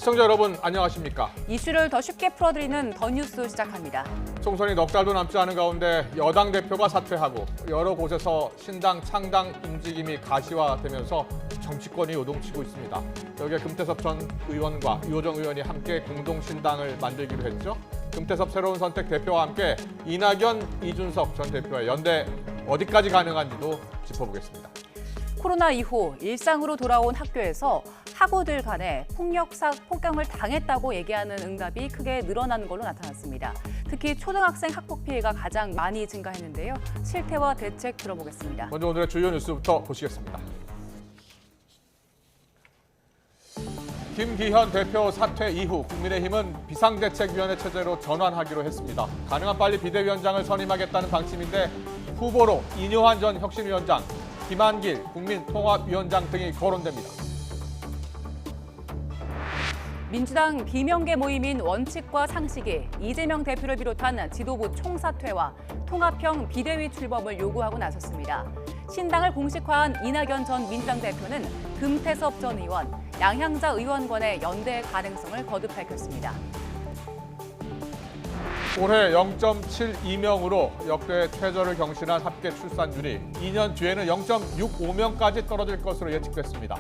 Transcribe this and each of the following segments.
시청자 여러분 안녕하십니까? 이슈를 더 쉽게 풀어드리는 더 뉴스 시작합니다. 총선이 넉 달도 남지 않은 가운데 여당 대표가 사퇴하고 여러 곳에서 신당 창당 움직임이 가시화되면서 정치권이 요동치고 있습니다. 여기에 금태섭 전 의원과 유호정 의원이 함께 공동신당을 만들기로 했죠. 금태섭 새로운 선택 대표와 함께 이낙연, 이준석 전 대표의 연대 어디까지 가능한지도 짚어보겠습니다. 코로나 이후 일상으로 돌아온 학교에서 학우들 간에 폭력을 당했다고 얘기하는 응답이 크게 늘어나는 걸로 나타났습니다. 특히 초등학생 학폭 피해가 가장 많이 증가했는데요. 실태와 대책 들어보겠습니다. 먼저 오늘의 주요 뉴스부터 보시겠습니다. 김기현 대표 사퇴 이후 국민의힘은 비상대책위원회 체제로 전환하기로 했습니다. 가능한 빨리 비대위원장을 선임하겠다는 방침인데 후보로 이뇨한 전 혁신위원장, 김한길 국민통합위원장 등이 거론됩니다. 민주당 비명계 모임인 원칙과 상식이 이재명 대표를 비롯한 지도부 총사퇴와 통합형 비대위 출범을 요구하고 나섰습니다. 신당을 공식화한 이낙연 전 민주당 대표는 금태섭 전 의원, 양향자 의원권의 연대 가능성을 거듭 밝혔습니다. 올해 0.72명으로 역대 최저를 경신한 합계 출산율이 2년 뒤에는 0.65명까지 떨어질 것으로 예측됐습니다.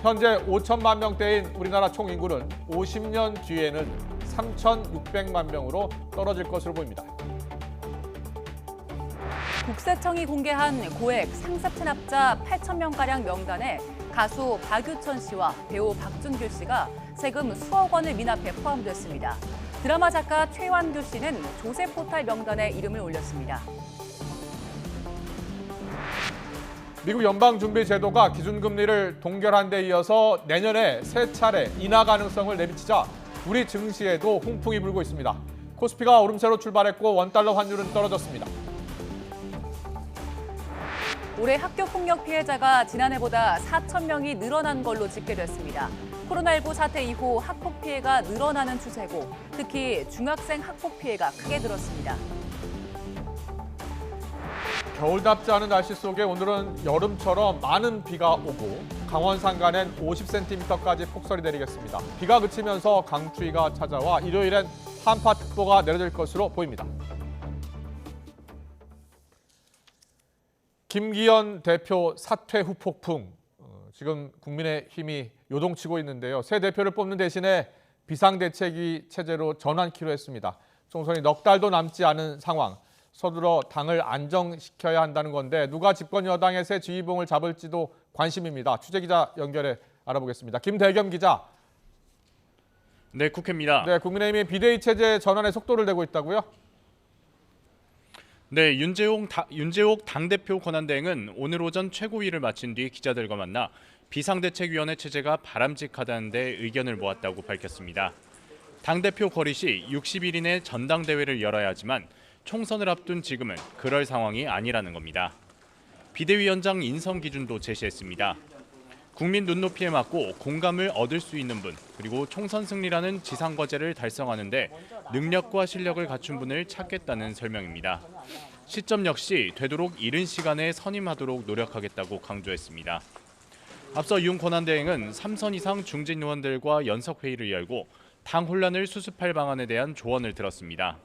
현재 5천만 명대인 우리나라 총 인구는 50년 뒤에는 3,600만 명으로 떨어질 것으로 보입니다. 국세청이 공개한 고액 상습 체납자 8,000명가량 명단에 가수 박유천 씨와 배우 박준규 씨가 세금 수억 원을 미납해 포함됐습니다. 드라마 작가 최완규 씨는 조세 포탈 명단에 이름을 올렸습니다. 미국 연방준비제도가 기준금리를 동결한 데 이어서 내년에 세 차례 인하 가능성을 내비치자 우리 증시에도 훈풍이 불고 있습니다. 코스피가 오름세로 출발했고 원달러 환율은 떨어졌습니다. 올해 학교 폭력 피해자가 지난해보다 4,000명이 늘어난 걸로 집계됐습니다. 코로나19 사태 이후 학폭 피해가 늘어나는 추세고 특히 중학생 학폭 피해가 크게 늘었습니다. 겨울답지 않은 날씨 속에 오늘은 여름처럼 많은 비가 오고 강원 산간엔 50cm까지 폭설이 내리겠습니다. 비가 그치면서 강추위가 찾아와 일요일엔 한파특보가 내려질 것으로 보입니다. 김기현 대표 사퇴 후 폭풍. 지금 국민의힘이 요동치고 있는데요. 새 대표를 뽑는 대신에 비상대책위 체제로 전환키로 했습니다. 총선이 넉 달도 남지 않은 상황. 서둘러 당을 안정시켜야 한다는 건데 누가 집권 여당의 새 지휘봉을 잡을지도 관심입니다. 취재기자 연결해 알아보겠습니다. 김대겸 기자. 네, 국회입니다. 네, 국민의힘이 비대위 체제 전환에 속도를 내고 있다고요? 네, 윤재옥 당대표 권한대행은 오늘 오전 최고위를 마친 뒤 기자들과 만나 비상대책위원회 체제가 바람직하다는 데 의견을 모았다고 밝혔습니다. 당대표 거리 시 60일 이내 전당대회를 열어야 하지만 총선을 앞둔 지금은 그럴 상황이 아니라는 겁니다. 비대위원장 인선 기준도 제시했습니다. 국민 눈높이에 맞고 공감을 얻을 수 있는 분, 그리고 총선 승리라는 지상과제를 달성하는 데 능력과 실력을 갖춘 분을 찾겠다는 설명입니다. 시점 역시 되도록 이른 시간에 선임하도록 노력하겠다고 강조했습니다. 앞서 윤 권한대행은 3선 이상 중진 의원들과 연석회의를 열고 당 혼란을 수습할 방안에 대한 조언을 들었습니다.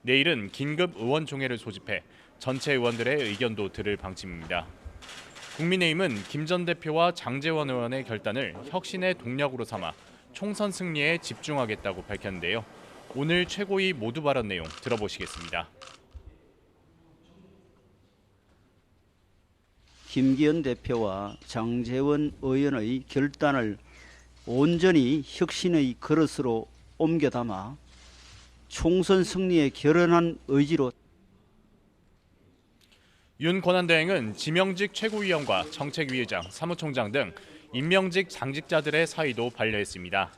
내일은 긴급 의원총회를 소집해 전체 의원들의 의견도 들을 방침입니다. 국민의힘은 김 전 대표와 장제원 의원의 결단을 혁신의 동력으로 삼아 총선 승리에 집중하겠다고 밝혔는데요. 오늘 최고위 모두 발언 내용 들어보시겠습니다. 김기현 대표와 장제원 의원의 결단을 온전히 혁신의 그릇으로 옮겨 담아 총선 승리에 결연한 의지로 윤 권한대행은 지명직 최고위원과 정책위의장, 사무총장 등 임명직 장직자들의 사의도 반려했습니다.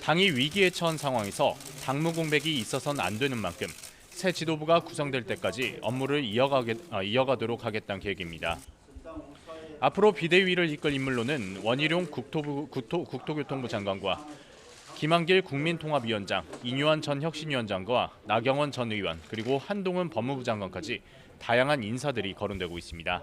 당이 위기에 처한 상황에서 당무 공백이 있어서는 안 되는 만큼 새 지도부가 구성될 때까지 업무를 이어가도록 하겠다는 계획입니다. 앞으로 비대위를 이끌 인물로는 원희룡 국토교통부 장관과 김한길 국민통합위원장, 이뇨한 전 혁신위원장과 나경원 전 의원, 그리고 한동훈 법무부 장관까지 다양한 인사들이 거론되고 있습니다.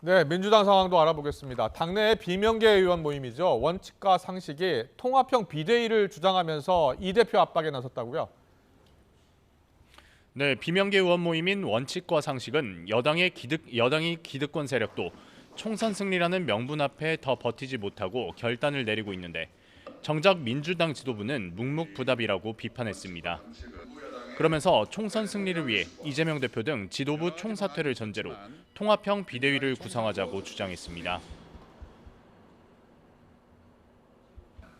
네, 민주당 상황도 알아보겠습니다. 당내 비명계 의원 모임이죠. 원칙과 상식이 통합형 비대위를 주장하면서 이 대표 압박에 나섰다고요? 네, 비명계 의원 모임인 원칙과 상식은 여당이 기득권 세력도 총선 승리라는 명분 앞에 더 버티지 못하고 결단을 내리고 있는데 정작 민주당 지도부는 묵묵부답이라고 비판했습니다. 그러면서 총선 승리를 위해 이재명 대표 등 지도부 총사퇴를 전제로 통합형 비대위를 구성하자고 주장했습니다.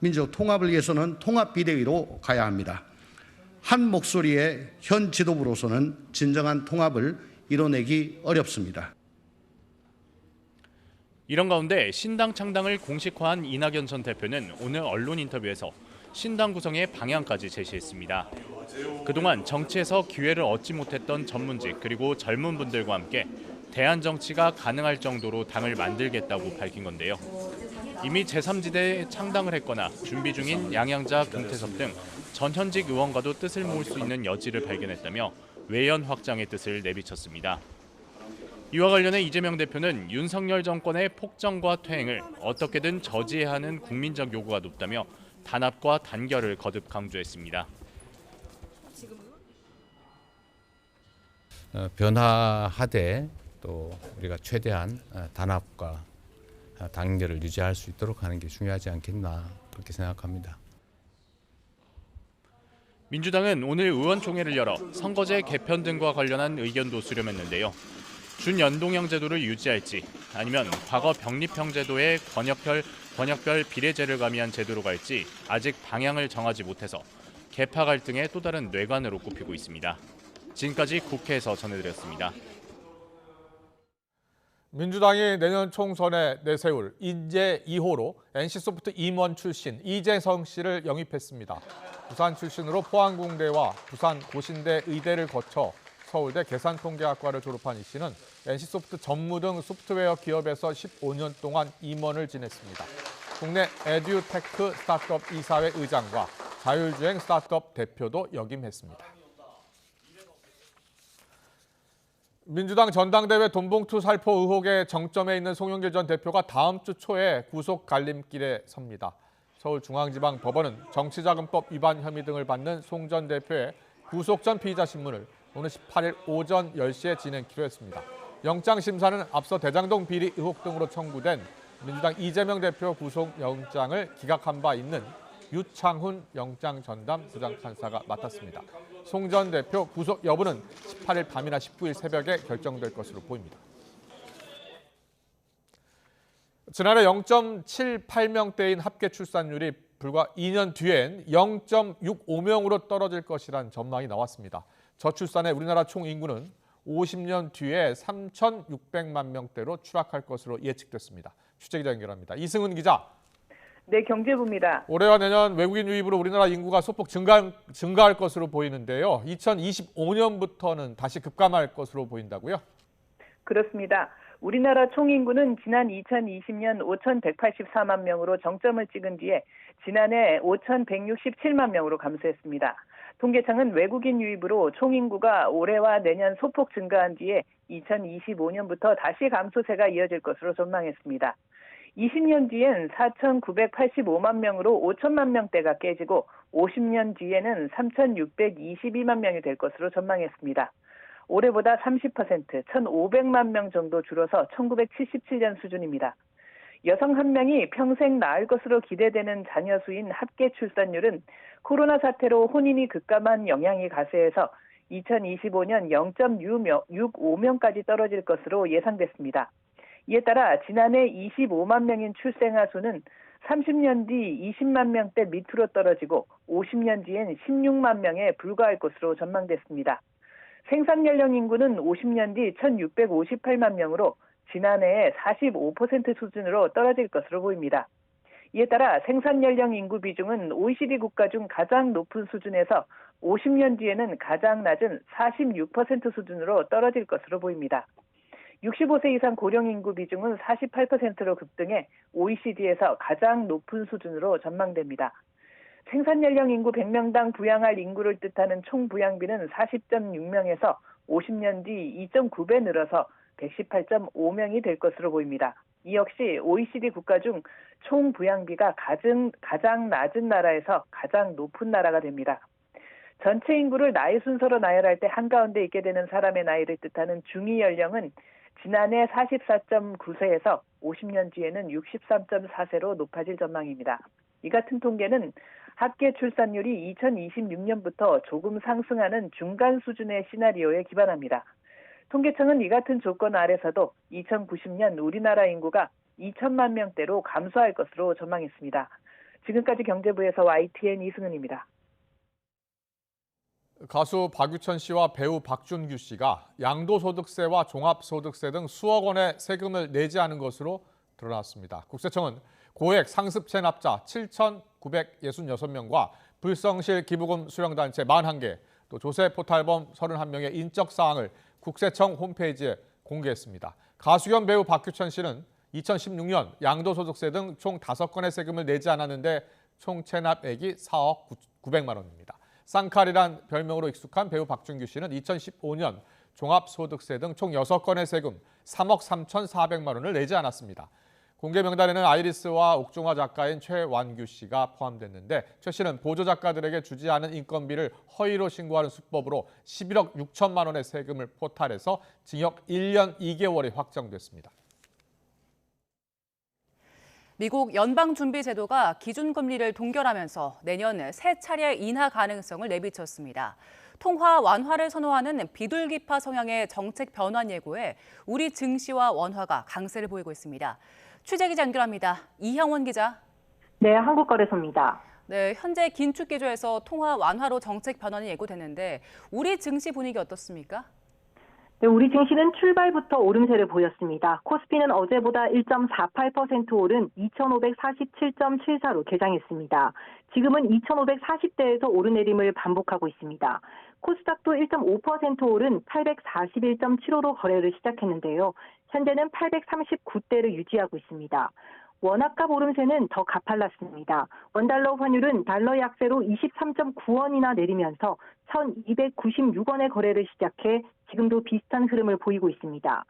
민족 통합을 위해서는 통합 비대위로 가야 합니다. 한 목소리의 현 지도부로서는 진정한 통합을 이뤄내기 어렵습니다. 이런 가운데 신당 창당을 공식화한 이낙연 전 대표는 오늘 언론 인터뷰에서 신당 구성의 방향까지 제시했습니다. 그동안 정치에서 기회를 얻지 못했던 전문직 그리고 젊은 분들과 함께 대안 정치가 가능할 정도로 당을 만들겠다고 밝힌 건데요. 이미 제3지대에 창당을 했거나 준비 중인 양양자, 금태섭 등 전현직 의원과도 뜻을 모을 수 있는 여지를 발견했다며 외연 확장의 뜻을 내비쳤습니다. 이와 관련해 이재명 대표는 윤석열 정권의 폭정과 퇴행을 어떻게든 저지해야 하는 국민적 요구가 높다며 단합과 단결을 거듭 강조했습니다. 변화하되 또 우리가 최대한 단합과 단결을 유지할 수 있도록 하는 게 중요하지 않겠나 그렇게 생각합니다. 민주당은 오늘 의원총회를 열어 선거제 개편 등과 관련한 의견도 수렴했는데요. 준연동형 제도를 유지할지 아니면 과거 병립형 제도에 권역별 비례제를 가미한 제도로 갈지 아직 방향을 정하지 못해서 계파 갈등의 또 다른 뇌관으로 꼽히고 있습니다. 지금까지 국회에서 전해드렸습니다. 민주당이 내년 총선에 내세울 인재 2호로 NC소프트 임원 출신 이재성 씨를 영입했습니다. 부산 출신으로 포항공대와 부산 고신대 의대를 거쳐 서울대 계산통계학과를 졸업한 이 씨는 NC소프트 전무 등 소프트웨어 기업에서 15년 동안 임원을 지냈습니다. 국내 에듀테크 스타트업 이사회 의장과 자율주행 스타트업 대표도 역임했습니다. 민주당 전당대회 돈봉투 살포 의혹의 정점에 있는 송영길 전 대표가 다음 주 초에 구속 갈림길에 섭니다. 서울중앙지방법원은 정치자금법 위반 혐의 등을 받는 송 전 대표의 구속 전 피의자 신문을 오늘 18일 오전 10시에 진행키로 했습니다. 영장심사는 앞서 대장동 비리 의혹 등으로 청구된 민주당 이재명 대표 구속영장을 기각한 바 있는 유창훈 영장전담 부장판사가 맡았습니다. 송 전 대표 구속 여부는 18일 밤이나 19일 새벽에 결정될 것으로 보입니다. 지난해 0.78명대인 합계 출산율이 불과 2년 뒤엔 0.65명으로 떨어질 것이란 전망이 나왔습니다. 저출산의 우리나라 총 인구는 50년 뒤에 3,600만 명대로 추락할 것으로 예측됐습니다. 취재기자 연결합니다. 이승훈 기자. 네, 경제부입니다. 올해와 내년 외국인 유입으로 우리나라 인구가 소폭 증가할 것으로 보이는데요. 2025년부터는 다시 급감할 것으로 보인다고요? 그렇습니다. 우리나라 총인구는 지난 2020년 5,184만 명으로 정점을 찍은 뒤에 지난해 5,167만 명으로 감소했습니다. 통계청은 외국인 유입으로 총인구가 올해와 내년 소폭 증가한 뒤에 2025년부터 다시 감소세가 이어질 것으로 전망했습니다. 20년 뒤엔 4,985만 명으로 5천만 명대가 깨지고 50년 뒤에는 3,622만 명이 될 것으로 전망했습니다. 올해보다 30%, 1,500만 명 정도 줄어서 1977년 수준입니다. 여성 한 명이 평생 낳을 것으로 기대되는 자녀 수인 합계 출산율은 코로나 사태로 혼인이 급감한 영향이 가세해서 2025년 0.65명까지 떨어질 것으로 예상됐습니다. 이에 따라 지난해 25만 명인 출생아 수는 30년 뒤 20만 명대 밑으로 떨어지고 50년 뒤엔 16만 명에 불과할 것으로 전망됐습니다. 생산 연령 인구는 50년 뒤 1,658만 명으로 지난해의 45% 수준으로 떨어질 것으로 보입니다. 이에 따라 생산 연령 인구 비중은 OECD 국가 중 가장 높은 수준에서 50년 뒤에는 가장 낮은 46% 수준으로 떨어질 것으로 보입니다. 65세 이상 고령 인구 비중은 48%로 급등해 OECD에서 가장 높은 수준으로 전망됩니다. 생산 연령 인구 100명당 부양할 인구를 뜻하는 총 부양비는 40.6명에서 50년 뒤 2.9배 늘어서 118.5명이 될 것으로 보입니다. 이 역시 OECD 국가 중 총 부양비가 가장 낮은 나라에서 가장 높은 나라가 됩니다. 전체 인구를 나이 순서로 나열할 때 한가운데 있게 되는 사람의 나이를 뜻하는 중위 연령은 지난해 44.9세에서 50년 뒤에는 63.4세로 높아질 전망입니다. 이 같은 통계는 합계 출산율이 2026년부터 조금 상승하는 중간 수준의 시나리오에 기반합니다. 통계청은 이 같은 조건 아래서도 2090년 우리나라 인구가 2천만 명대로 감소할 것으로 전망했습니다. 지금까지 경제부에서 YTN 이승은입니다. 가수 박유천 씨와 배우 박준규 씨가 양도소득세와 종합소득세 등 수억 원의 세금을 내지 않은 것으로 드러났습니다. 국세청은 고액 상습 체납자 7,966명과 불성실 기부금 수령단체 41개, 또 조세 포탈범 31명의 인적 사항을 국세청 홈페이지에 공개했습니다. 가수 겸 배우 박유천 씨는 2016년 양도소득세 등 총 5건의 세금을 내지 않았는데 총 체납액이 4억 900만 원입니다. 쌍칼이란 별명으로 익숙한 배우 박준규 씨는 2015년 종합소득세 등 총 6건의 세금 3억 3,400만 원을 내지 않았습니다. 공개 명단에는 아이리스와 옥중화 작가인 최완규 씨가 포함됐는데 최 씨는 보조 작가들에게 주지 않은 인건비를 허위로 신고하는 수법으로 11억 6천만 원의 세금을 포탈해서 징역 1년 2개월이 확정됐습니다. 미국 연방준비제도가 기준금리를 동결하면서 내년 3차례 인하 가능성을 내비쳤습니다. 통화 완화를 선호하는 비둘기파 성향의 정책 변환 예고에 우리 증시와 원화가 강세를 보이고 있습니다. 취재기자 연결합니다. 이형원 기자. 네, 한국거래소입니다. 네, 현재 긴축 기조에서 통화 완화로 정책 변환이 예고되는데 우리 증시 분위기 어떻습니까? 네, 우리 증시는 출발부터 오름세를 보였습니다. 코스피는 어제보다 1.48% 오른 2,547.74로 개장했습니다. 지금은 2,540대에서 오르내림을 반복하고 있습니다. 코스닥도 1.5% 오른 841.75로 거래를 시작했는데요. 현재는 839대를 유지하고 있습니다. 원화값 오름세는 더 가팔랐습니다. 원달러 환율은 달러 약세로 23.9원이나 내리면서 1,296원의 거래를 시작해 지금도 비슷한 흐름을 보이고 있습니다.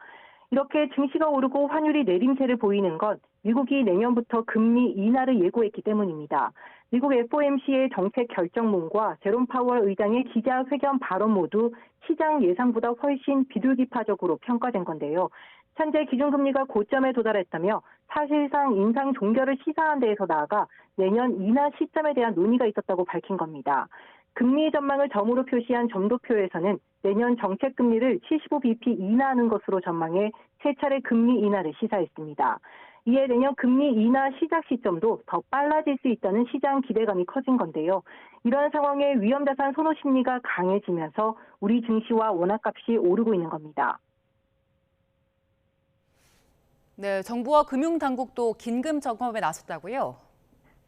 이렇게 증시가 오르고 환율이 내림세를 보이는 건 미국이 내년부터 금리 인하를 예고했기 때문입니다. 미국 FOMC의 정책 결정문과 제롬 파월 의장의 기자회견 발언 모두 시장 예상보다 훨씬 비둘기파적으로 평가된 건데요. 현재 기준금리가 고점에 도달했다며 사실상 인상 종결을 시사한 데에서 나아가 내년 인하 시점에 대한 논의가 있었다고 밝힌 겁니다. 금리 전망을 점으로 표시한 점도표에서는 내년 정책금리를 75bp 인하하는 것으로 전망해 3차례 금리 인하를 시사했습니다. 이에 내년 금리 인하 시작 시점도 더 빨라질 수 있다는 시장 기대감이 커진 건데요. 이러한 상황에 위험자산 선호 심리가 강해지면서 우리 증시와 원화값이 오르고 있는 겁니다. 네, 정부와 금융당국도 긴급 점검에 나섰다고요?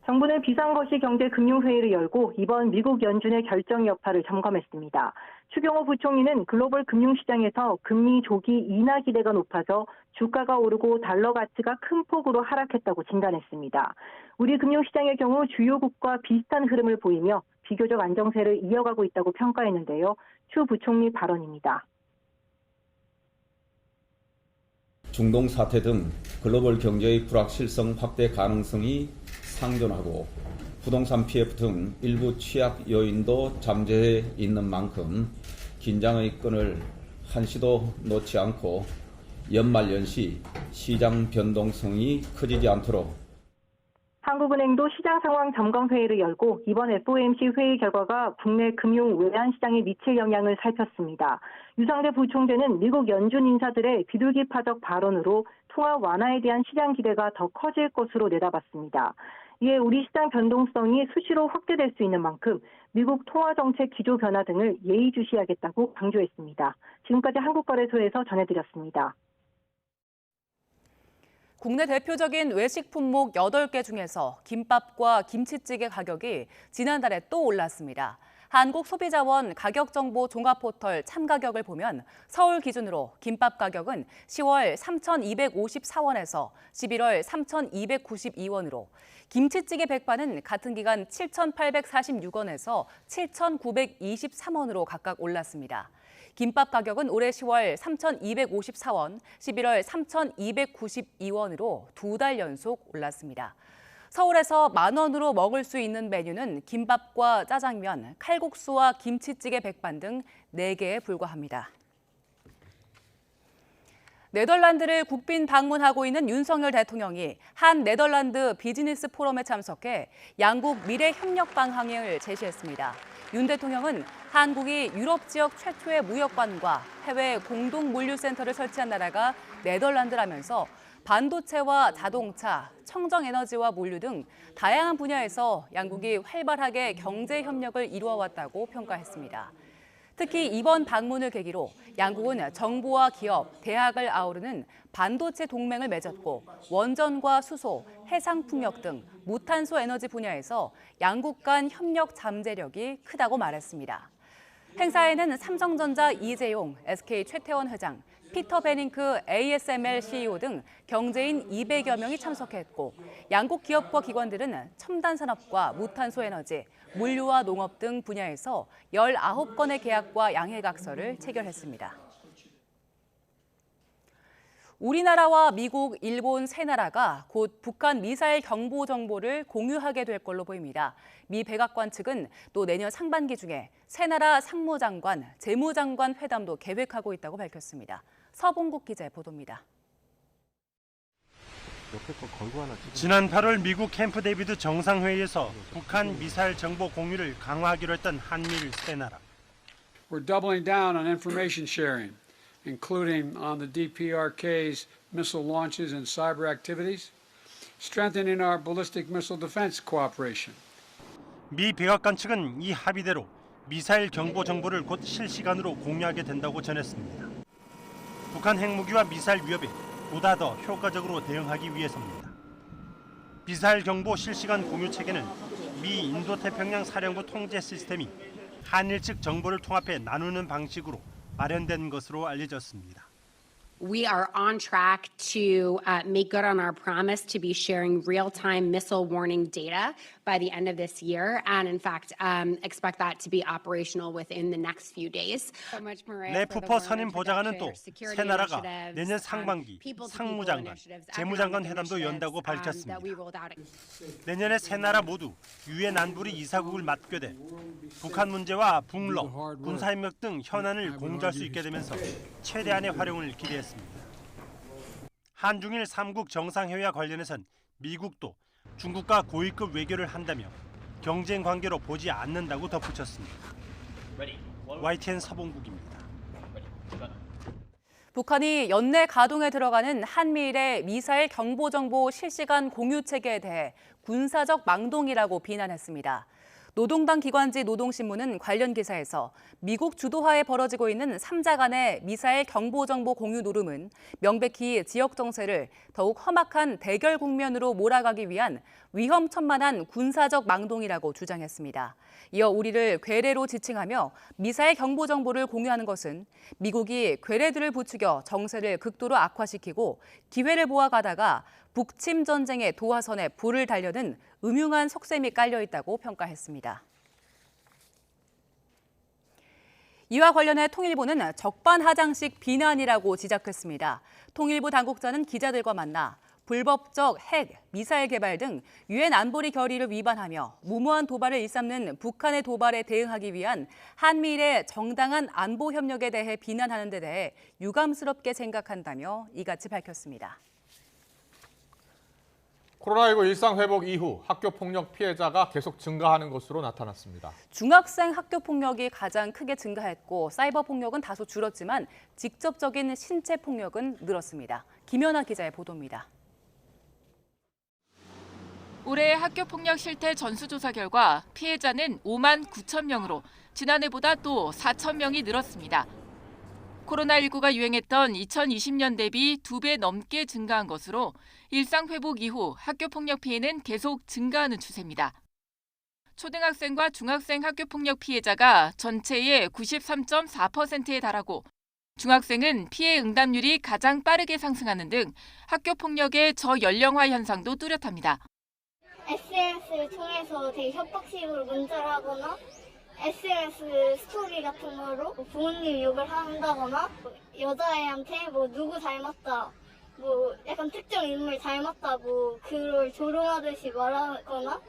정부는 비상거시경제금융회의를 열고 이번 미국 연준의 결정 여파를 점검했습니다. 추경호 부총리는 글로벌 금융시장에서 금리 조기 인하 기대가 높아져 주가가 오르고 달러 가치가 큰 폭으로 하락했다고 진단했습니다. 우리 금융시장의 경우 주요국과 비슷한 흐름을 보이며 비교적 안정세를 이어가고 있다고 평가했는데요. 추 부총리 발언입니다. 중동 사태 등 글로벌 경제의 불확실성 확대 가능성이 상존하고 부동산 PF 등 일부 취약 요인도 잠재해 있는 만큼 긴장의 끈을 한시도 놓지 않고 연말연시 시장 변동성이 커지지 않도록 한국은행도 시장 상황 점검 회의를 열고 이번 FOMC 회의 결과가 국내 금융 외환 시장에 미칠 영향을 살폈습니다. 유상대 부총재는 미국 연준 인사들의 비둘기파적 발언으로 통화 완화에 대한 시장 기대가 더 커질 것으로 내다봤습니다. 이에 우리 시장 변동성이 수시로 확대될 수 있는 만큼 미국 통화 정책 기조 변화 등을 예의주시하겠다고 강조했습니다. 지금까지 한국거래소에서 전해드렸습니다. 국내 대표적인 외식 품목 8개 중에서 김밥과 김치찌개 가격이 지난달에 또 올랐습니다. 한국소비자원 가격정보 종합포털 참가격을 보면 서울 기준으로 김밥 가격은 10월 3,254원에서 11월 3,292원으로 김치찌개 백반은 같은 기간 7,846원에서 7,923원으로 각각 올랐습니다. 김밥 가격은 올해 10월 3,254원, 11월 3,292원으로 2달 연속 올랐습니다. 서울에서 10,000원으로 먹을 수 있는 메뉴는 김밥과 짜장면, 칼국수와 김치찌개 백반 등 4개에 불과합니다. 네덜란드를 국빈 방문하고 있는 윤석열 대통령이 한 네덜란드 비즈니스 포럼에 참석해 양국 미래 협력 방향을 제시했습니다. 윤 대통령은 한국이 유럽 지역 최초의 무역관과 해외 공동 물류센터를 설치한 나라가 네덜란드라면서 반도체와 자동차, 청정에너지와 물류 등 다양한 분야에서 양국이 활발하게 경제 협력을 이루어왔다고 평가했습니다. 특히 이번 방문을 계기로 양국은 정부와 기업, 대학을 아우르는 반도체 동맹을 맺었고 원전과 수소, 해상풍력 등 무탄소 에너지 분야에서 양국 간 협력 잠재력이 크다고 말했습니다. 행사에는 삼성전자 이재용, SK 최태원 회장, 피터 베닝크 ASML CEO 등 경제인 200여 명이 참석했고 양국 기업과 기관들은 첨단 산업과 무탄소 에너지, 물류와 농업 등 분야에서 19건의 계약과 양해각서를 체결했습니다. 우리나라와 미국, 일본 세 나라가 곧 북한 미사일 경보 정보를 공유하게 될 걸로 보입니다. 미 백악관 측은 또 내년 상반기 중에 세 나라 상무장관, 재무장관 회담도 계획하고 있다고 밝혔습니다. 서봉국 기자의 보도입니다. 지난 8월 미국 캠프 데이비드 정상회의에서 북한 미사일 정보 공유를 강화하기로 했던 한미일 세 나라. We're doubling down on information sharing, including on the DPRK's missile launches and cyber activities, strengthening our ballistic missile defense cooperation. 미 백악관 측은 이 합의대로 미사일 경보 정보를 곧 실시간으로 공유하게 된다고 전했습니다. 북한 핵무기와 미사일 위협에 보다 더 효과적으로 대응하기 위해서입니다. 미사일 경보 실시간 공유 체계는 미 인도태평양 사령부 통제 시스템이 한일 측 정보를 통합해 나누는 방식으로 마련된 것으로 알려졌습니다. We are on track to make good on our promise to be sharing real-time missile warning data by the end of this year, and in fact, expect that to be operational within the next few days. 레프퍼 선임 보좌관은 또 세 나라가 내년 상반기 상무장관, 재무장관 회담도 연다고 밝혔습니다. 내년에 세 나라 모두 유엔 안보리 이사국을 맡게 돼 북한 문제와 북러, 군사협력 등 현안을 공조할 수 있게 되면서 최대한의 활용을 기대했습니다. 한중일 3국 정상회의와 관련해선 미국도 중국과 고위급 외교를 한다며 경쟁 관계로 보지 않는다고 덧붙였습니다. YTN 서봉국입니다. 북한이 연내 가동에 들어가는 한미일의 미사일 경보 정보 실시간 공유 체계에 대해 군사적 망동이라고 비난했습니다. 노동당 기관지 노동신문은 관련 기사에서 미국 주도하에 벌어지고 있는 3자 간의 미사일 경보 정보 공유 노름은 명백히 지역 정세를 더욱 험악한 대결 국면으로 몰아가기 위한 위험천만한 군사적 망동이라고 주장했습니다. 이어 우리를 괴뢰로 지칭하며 미사일 경보 정보를 공유하는 것은 미국이 괴뢰들을 부추겨 정세를 극도로 악화시키고 기회를 모아가다가 북침 전쟁의 도화선에 불을 달려는 음흉한 속셈이 깔려 있다고 평가했습니다. 이와 관련해 통일부는 적반하장식 비난이라고 지적했습니다. 통일부 당국자는 기자들과 만나 불법적 핵, 미사일 개발 등 유엔 안보리 결의를 위반하며 무모한 도발을 일삼는 북한의 도발에 대응하기 위한 한미일의 정당한 안보 협력에 대해 비난하는 데 대해 유감스럽게 생각한다며 이같이 밝혔습니다. 코로나19 일상 회복 이후 학교 폭력 피해자가 계속 증가하는 것으로 나타났습니다. 중학생 학교 폭력이 가장 크게 증가했고 사이버 폭력은 다소 줄었지만 직접적인 신체 폭력은 늘었습니다. 김연아 기자의 보도입니다. 올해 학교폭력 실태 전수조사 결과 피해자는 5만 9천 명으로 지난해보다 또 4천 명이 늘었습니다. 코로나19가 유행했던 2020년 대비 2배 넘게 증가한 것으로 일상 회복 이후 학교폭력 피해는 계속 증가하는 추세입니다. 초등학생과 중학생 학교폭력 피해자가 전체의 93.4%에 달하고 중학생은 피해 응답률이 가장 빠르게 상승하는 등 학교폭력의 저연령화 현상도 뚜렷합니다. SNS를 통해서 되게 협박식으로 문자를 하거나 SMS 스토리 같은 거로 부모님 욕을 한다거나 여자애한테 뭐 누구 닮았다, 뭐 약간 특정 인물 닮았다고 그걸 조롱하듯이 말하거나.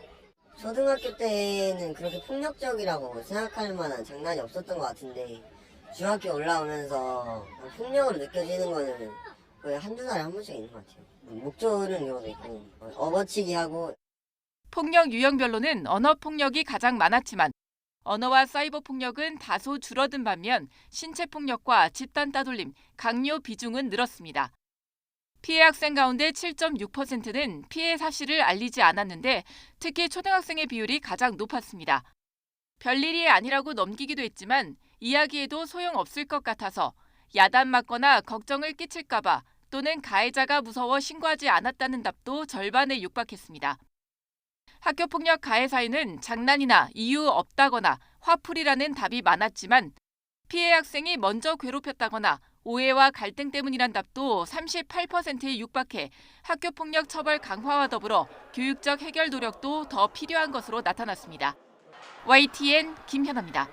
초등학교 때는 그렇게 폭력적이라고 생각할 만한 장난이 없었던 것 같은데 중학교 올라오면서 폭력으로 느껴지는 거는 거의 한두 달에 한 번씩 있는 것 같아요. 목 조르는 경우도 있고 업어치기 하고. 폭력 유형별로는 언어 폭력이 가장 많았지만 언어와 사이버 폭력은 다소 줄어든 반면 신체 폭력과 집단 따돌림, 강요 비중은 늘었습니다. 피해 학생 가운데 7.6%는 피해 사실을 알리지 않았는데 특히 초등학생의 비율이 가장 높았습니다. 별일이 아니라고 넘기기도 했지만 이야기해도 소용없을 것 같아서 야단 맞거나 걱정을 끼칠까 봐 또는 가해자가 무서워 신고하지 않았다는 답도 절반에 육박했습니다. 학교폭력 가해 사유는 장난이나 이유 없다거나 화풀이라는 답이 많았지만 피해 학생이 먼저 괴롭혔다거나 오해와 갈등 때문이란 답도 38%에 육박해 학교폭력 처벌 강화와 더불어 교육적 해결 노력도 더 필요한 것으로 나타났습니다. YTN 김현아입니다.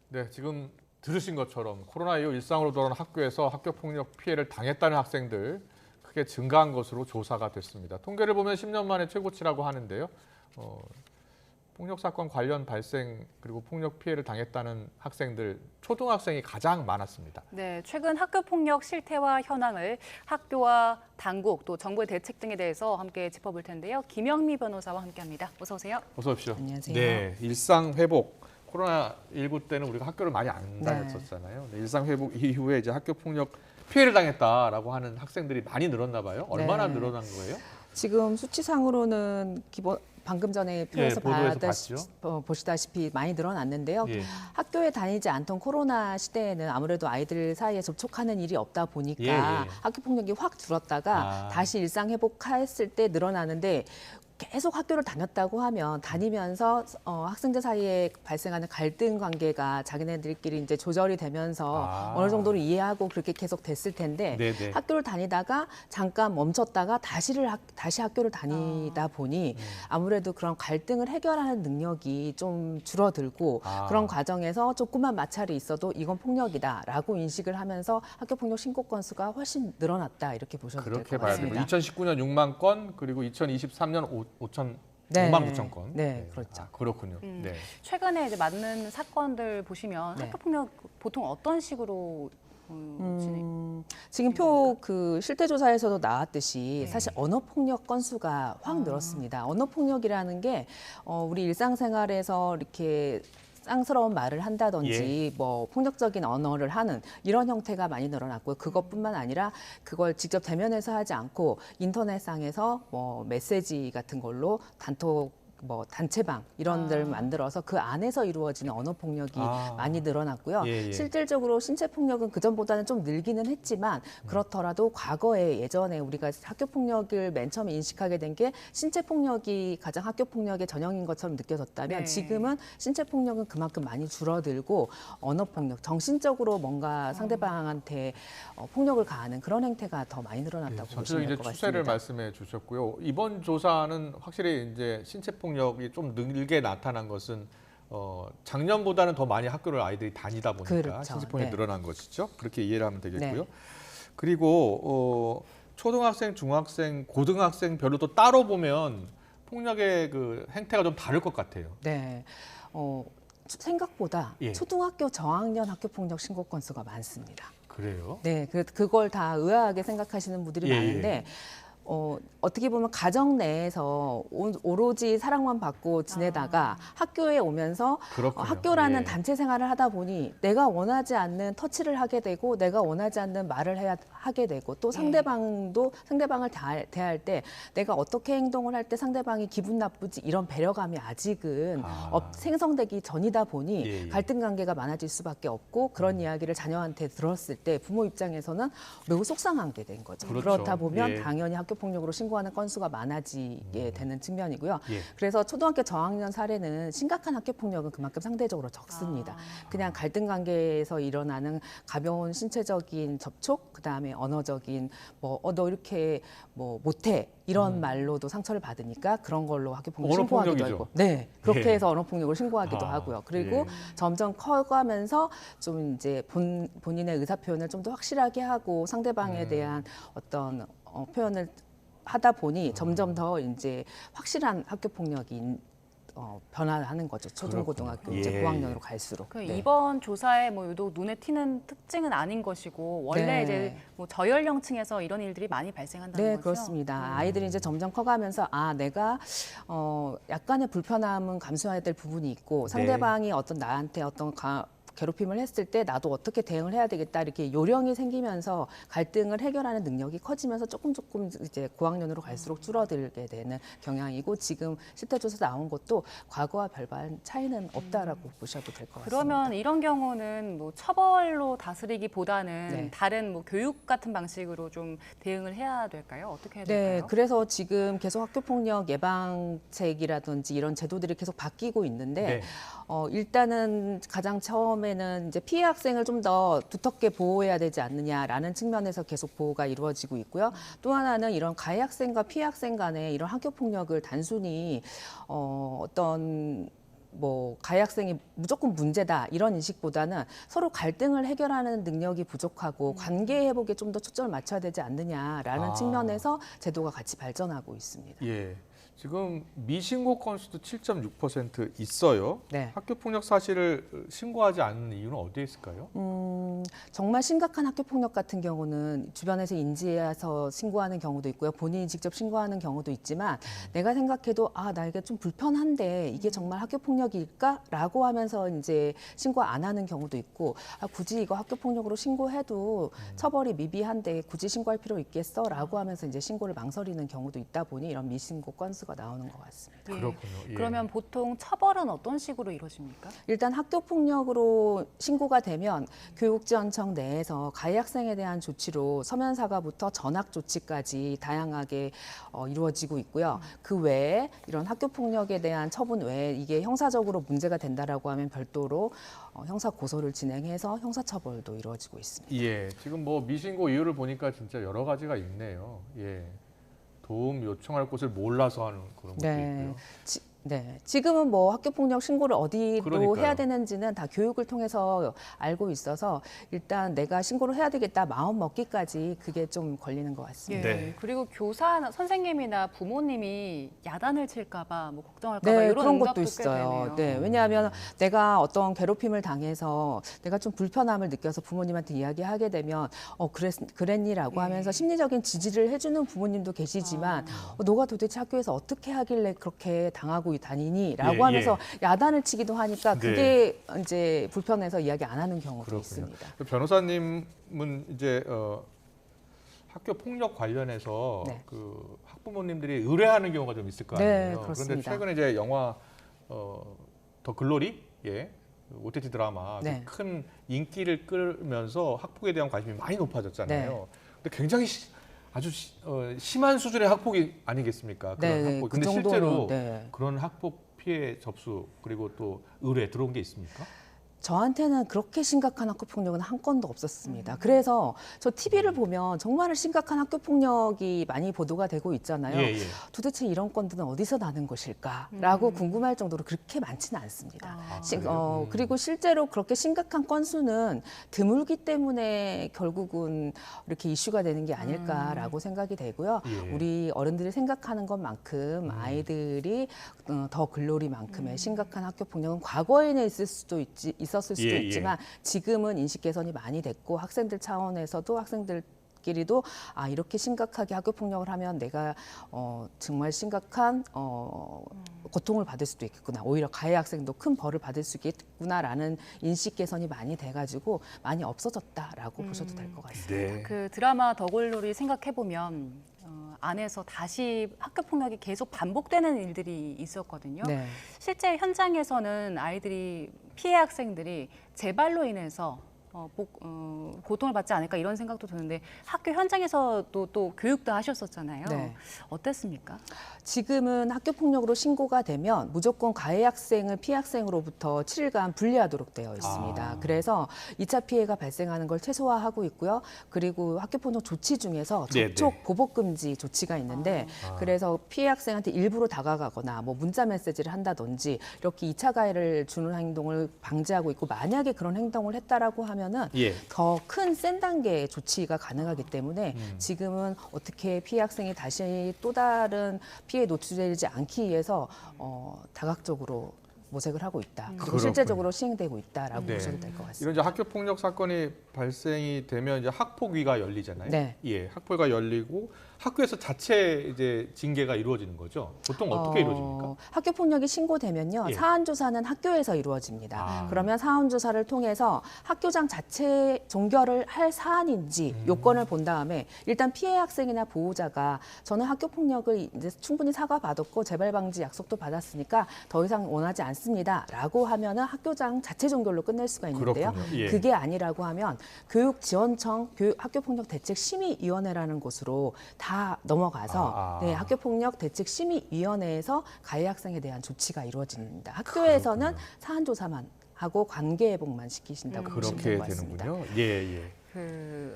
네, 지금 들으신 것처럼 코로나 이후 일상으로 돌아온 학교에서 학교폭력 피해를 당했다는 학생들 크게 증가한 것으로 조사가 됐습니다. 통계를 보면 10년 만에 최고치라고 하는데요. 폭력 사건 관련 발생 그리고 폭력 피해를 당했다는 학생들, 초등학생이 가장 많았습니다. 네, 최근 학교폭력 실태와 현황을 학교와 당국 또 정부의 대책 등에 대해서 함께 짚어볼 텐데요. 김영미 변호사와 함께합니다. 어서 오세요. 어서 오십시오. 안녕하세요. 네, 일상 회복. 코로나19 때는 우리가 학교를 많이 안 다녔었잖아요. 네, 일상 회복 이후에 이제 학교폭력 피해를 당했다라고 하는 학생들이 많이 늘었나 봐요. 얼마나 늘어난 거예요? 지금 수치상으로는 방금 전에 표에서 보시다시피 많이 늘어났는데요. 예. 학교에 다니지 않던 코로나 시대에는 아무래도 아이들 사이에 접촉하는 일이 없다 보니까 학교 폭력이 확 줄었다가 다시 일상 회복했을 때 늘어나는데 계속 학교를 다녔다고 하면 다니면서 학생들 사이에 발생하는 갈등 관계가 자기네들끼리 이제 조절이 되면서 어느 정도로 이해하고 그렇게 계속 됐을 텐데 학교를 다니다가 잠깐 멈췄다가 다시 학교를 다니다 보니 아무래도 그런 갈등을 해결하는 능력이 좀 줄어들고 그런 과정에서 조금만 마찰이 있어도 이건 폭력이다라고 인식을 하면서 학교 폭력 신고 건수가 훨씬 늘어났다 이렇게 보셔도 될 것 같습니다. 2019년 6만 건 그리고 2023년 5만 9천 건. 네, 그렇죠. 그렇군요. 네. 최근에 이제 많은 사건들 보시면 학교폭력 보통 어떤 식으로 지금 표 그 실태조사에서도 나왔듯이 사실 언어폭력 건수가 확 늘었습니다. 언어폭력이라는 게 우리 일상생활에서 이렇게 쌍스러운 말을 한다든지 뭐 폭력적인 언어를 하는 이런 형태가 많이 늘어났고요. 그것뿐만 아니라 그걸 직접 대면해서 하지 않고 인터넷상에서 뭐 메시지 같은 걸로 단톡 뭐 단체방 이런 데를 만들어서 그 안에서 이루어지는 언어 폭력이 많이 늘어났고요. 실질적으로 신체 폭력은 그전보다는 좀 늘기는 했지만 그렇더라도 과거에 예전에 우리가 학교 폭력을 맨 처음에 인식하게 된 게 신체 폭력이 가장 학교 폭력의 전형인 것처럼 느껴졌다면 지금은 신체 폭력은 그만큼 많이 줄어들고 언어 폭력, 정신적으로 뭔가 상대방한테 폭력을 가하는 그런 행태가 더 많이 늘어났다고 보시면 될 것 같습니다. 추세를 말씀해 주셨고요. 이번 조사는 확실히 이제 신체 폭력이 좀 늘게 나타난 것은 작년보다는 더 많이 학교를 아이들이 다니다 보니까 신체폭력이 늘어난 것이죠. 그렇게 이해를 하면 되겠고요. 그리고 초등학생, 중학생, 고등학생별로 또 따로 보면 폭력의 그 행태가 좀 다를 것 같아요. 네. 생각보다 초등학교 저학년 학교폭력 신고 건수가 많습니다. 그래요? 네, 그걸 다 의아하게 생각하시는 분들이 많은데 어떻게 보면 가정 내에서 오로지 사랑만 받고 지내다가 학교에 오면서 학교라는 단체 생활을 하다 보니 내가 원하지 않는 터치를 하게 되고 내가 원하지 않는 말을 하게 되고 또 상대방을 대할 때 내가 어떻게 행동을 할 때 상대방이 기분 나쁘지 이런 배려감이 아직은 생성되기 전이다 보니 갈등 관계가 많아질 수밖에 없고 그런 이야기를 자녀한테 들었을 때 부모 입장에서는 매우 속상하게 된 거죠. 그렇다 보면 당연히 학교 학교폭력으로 신고하는 건수가 많아지게 되는 측면이고요. 예. 그래서 초등학교 저학년 사례는 심각한 학교폭력은 그만큼 상대적으로 적습니다. 그냥 갈등 관계에서 일어나는 가벼운 신체적인 접촉, 그다음에 언어적인 너 이렇게 못해 이런 말로도 상처를 받으니까 그런 걸로 학교폭력 신고하기도 언어폭력이죠. 하고, 네, 그렇게 예. 해서 언어폭력을 신고하기도 하고요. 그리고 점점 커가면서 좀 이제 본인의 의사 표현을 좀 더 확실하게 하고 상대방에 대한 어떤 표현을 하다 보니 점점 더 이제 확실한 학교폭력이 변화하는 거죠. 초등고등학교 이제 예. 고학년으로 갈수록. 그 네. 이번 조사에 유독 눈에 튀는 특징은 아닌 것이고 원래 네. 이제 저연령층에서 이런 일들이 많이 발생한다는 네, 거죠. 그렇습니다. 아이들이 이제 점점 커가면서 내가 약간의 불편함은 감수해야 될 부분이 있고 상대방이 어떤 나한테 어떤 괴롭힘을 했을 때 나도 어떻게 대응을 해야 되겠다 이렇게 요령이 생기면서 갈등을 해결하는 능력이 커지면서 조금 이제 고학년으로 갈수록 줄어들게 되는 경향이고 지금 실태조사 나온 것도 과거와 별반 차이는 없다라고 보셔도 될 것 같습니다. 그러면 이런 경우는 처벌로 다스리기보다는 네. 다른 교육 같은 방식으로 좀 대응을 해야 될까요? 어떻게 해야 네, 될까요? 그래서 지금 계속 학교폭력 예방책이라든지 이런 제도들이 계속 바뀌고 있는데 네. 일단은 가장 처음에는 이제 피해 학생을 좀 더 두텁게 보호해야 되지 않느냐라는 측면에서 계속 보호가 이루어지고 있고요. 또 하나는 이런 가해 학생과 피해 학생 간의 이런 학교폭력을 단순히 어떤 가해 학생이 무조건 문제다 이런 인식보다는 서로 갈등을 해결하는 능력이 부족하고 관계 회복에 좀 더 초점을 맞춰야 되지 않느냐라는 측면에서 제도가 같이 발전하고 있습니다. 예. 지금 미신고 건수도 7.6% 있어요. 네. 학교폭력 사실을 신고하지 않는 이유는 어디에 있을까요? 정말 심각한 학교폭력 같은 경우는 주변에서 인지해서 신고하는 경우도 있고요. 본인이 직접 신고하는 경우도 있지만 내가 생각해도 나에게 좀 불편한데 이게 정말 학교폭력일까라고 하면서 이제 신고 안 하는 경우도 있고 굳이 이거 학교폭력으로 신고해도 처벌이 미비한데 굳이 신고할 필요 있겠어라고 하면서 이제 신고를 망설이는 경우도 있다 보니 이런 미신고 건수가 나오는 것 같습니다. 그렇군요. 예. 그러면 보통 처벌은 어떤 식으로 이루어집니까? 일단 학교폭력으로 신고가 되면 교육지원청 내에서 가해 학생에 대한 조치로 서면 사과부터 전학 조치까지 다양하게 이루어지고 있고요. 그 외에 이런 학교폭력에 대한 처분 외에 이게 형사적으로 문제가 된다라고 하면 별도로 형사 고소를 진행해서 형사처벌도 이루어지고 있습니다. 예. 지금 미신고 이유를 보니까 진짜 여러 가지가 있네요. 예. 도움 요청할 곳을 몰라서 하는 그런 것도 있고요. 네, 지금은 학교폭력 신고를 어디로 그러니까요. 해야 되는지는 다 교육을 통해서 알고 있어서 일단 내가 신고를 해야 되겠다 마음 먹기까지 그게 좀 걸리는 것 같습니다. 네. 그리고 교사, 선생님이나 부모님이 야단을 칠까봐 걱정할까봐 네, 이런 그런 것도 응답도 꽤 있어요. 되네요. 네, 왜냐하면 내가 어떤 괴롭힘을 당해서 내가 좀 불편함을 느껴서 부모님한테 이야기하게 되면 그랬니라고 하면서 심리적인 지지를 해주는 부모님도 계시지만 너가 도대체 학교에서 어떻게 하길래 그렇게 당하고 다니니라고 하면서 야단을 치기도 하니까 그게 이제 불편해서 이야기 안 하는 경우도 그렇군요. 있습니다. 변호사님은 이제 학교 폭력 관련해서 네. 그 학부모님들이 의뢰하는 경우가 좀 있을 거 아니에요. 네, 그런데 그렇습니다. 최근에 이제 영화 더 글로리 OTT 드라마 네. 큰 인기를 끌면서 학폭에 대한 관심이 많이 높아졌잖아요. 네. 근데 굉장히 아주 심한 수준의 학폭이 아니겠습니까? 그런 네, 학폭. 그 근데 정도는, 실제로 네. 그런 학폭 피해 접수 그리고 또 의뢰 들어온 게 있습니까? 저한테는 그렇게 심각한 학교폭력은 한 건도 없었습니다. 그래서 저 TV를 보면 정말 심각한 학교폭력이 많이 보도가 되고 있잖아요. 예, 예. 도대체 이런 건들은 어디서 나는 것일까라고 궁금할 정도로 그렇게 많지는 않습니다. 그리고 실제로 그렇게 심각한 건수는 드물기 때문에 결국은 이렇게 이슈가 되는 게 아닐까라고 생각이 되고요. 예. 우리 어른들이 생각하는 것만큼 아이들이 더 글로리만큼의 심각한 학교폭력은 과거에는 있었을 수도 예, 있지만 지금은 인식 개선이 많이 됐고 학생들 차원에서도 학생들끼리도 이렇게 심각하게 학교 폭력을 하면 내가 정말 심각한 고통을 받을 수도 있겠구나. 오히려 가해 학생도 큰 벌을 받을 수 있겠구나라는 인식 개선이 많이 돼가지고 많이 없어졌다라고 보셔도 될 것 같습니다. 네. 그 드라마 더 글로리 생각해 보면 안에서 다시 학교 폭력이 계속 반복되는 일들이 있었거든요. 네. 실제 현장에서는 아이들이 피해 학생들이 재발로 인해서 고통을 받지 않을까 이런 생각도 드는데 학교 현장에서도 또 교육도 하셨었잖아요. 네. 어땠습니까? 지금은 학교 폭력으로 신고가 되면 무조건 가해 학생을 피해 학생으로부터 7일간 분리하도록 되어 있습니다. 그래서 2차 피해가 발생하는 걸 최소화하고 있고요. 그리고 학교 폭력 조치 중에서 접촉 보복 금지 조치가 있는데 그래서 피해 학생한테 일부러 다가가거나 뭐 문자 메시지를 한다든지 이렇게 2차 가해를 주는 행동을 방지하고 있고 만약에 그런 행동을 했다라고 하면은 더 큰 센 단계의 조치가 가능하기 때문에 지금은 어떻게 피해 학생이 다시 또 다른 피해에 노출되지 않기 위해서 다각적으로 모색을 하고 있다. 그리고 그렇군요. 실제적으로 시행되고 있다라고 보셔도 될 것 같습니다. 이런 이제 학교 폭력 사건이 발생이 되면 이제 학폭위가 열리잖아요. 네. 예, 학폭위가 열리고 학교에서 자체 이제 징계가 이루어지는 거죠. 보통 어떻게 이루어집니까? 학교 폭력이 신고되면요. 사안 조사는 학교에서 이루어집니다. 그러면 사안 조사를 통해서 학교장 자체 종결을 할 사안인지 요건을 본 다음에 일단 피해 학생이나 보호자가 저는 학교 폭력을 이제 충분히 사과받았고 재발 방지 약속도 받았으니까 더 이상 원하지 않습니다라고 하면은 학교장 자체 종결로 끝낼 수가 있는데요. 그게 아니라고 하면 교육지원청 학교폭력대책심의위원회라는 곳으로 다 넘어가서 네, 학교폭력대책심의위원회에서 가해 학생에 대한 조치가 이루어집니다. 학교에서는 사안 조사만 하고 관계 회복만 시키신다고 보시면 될 것 같습니다. 그렇게 되는군요.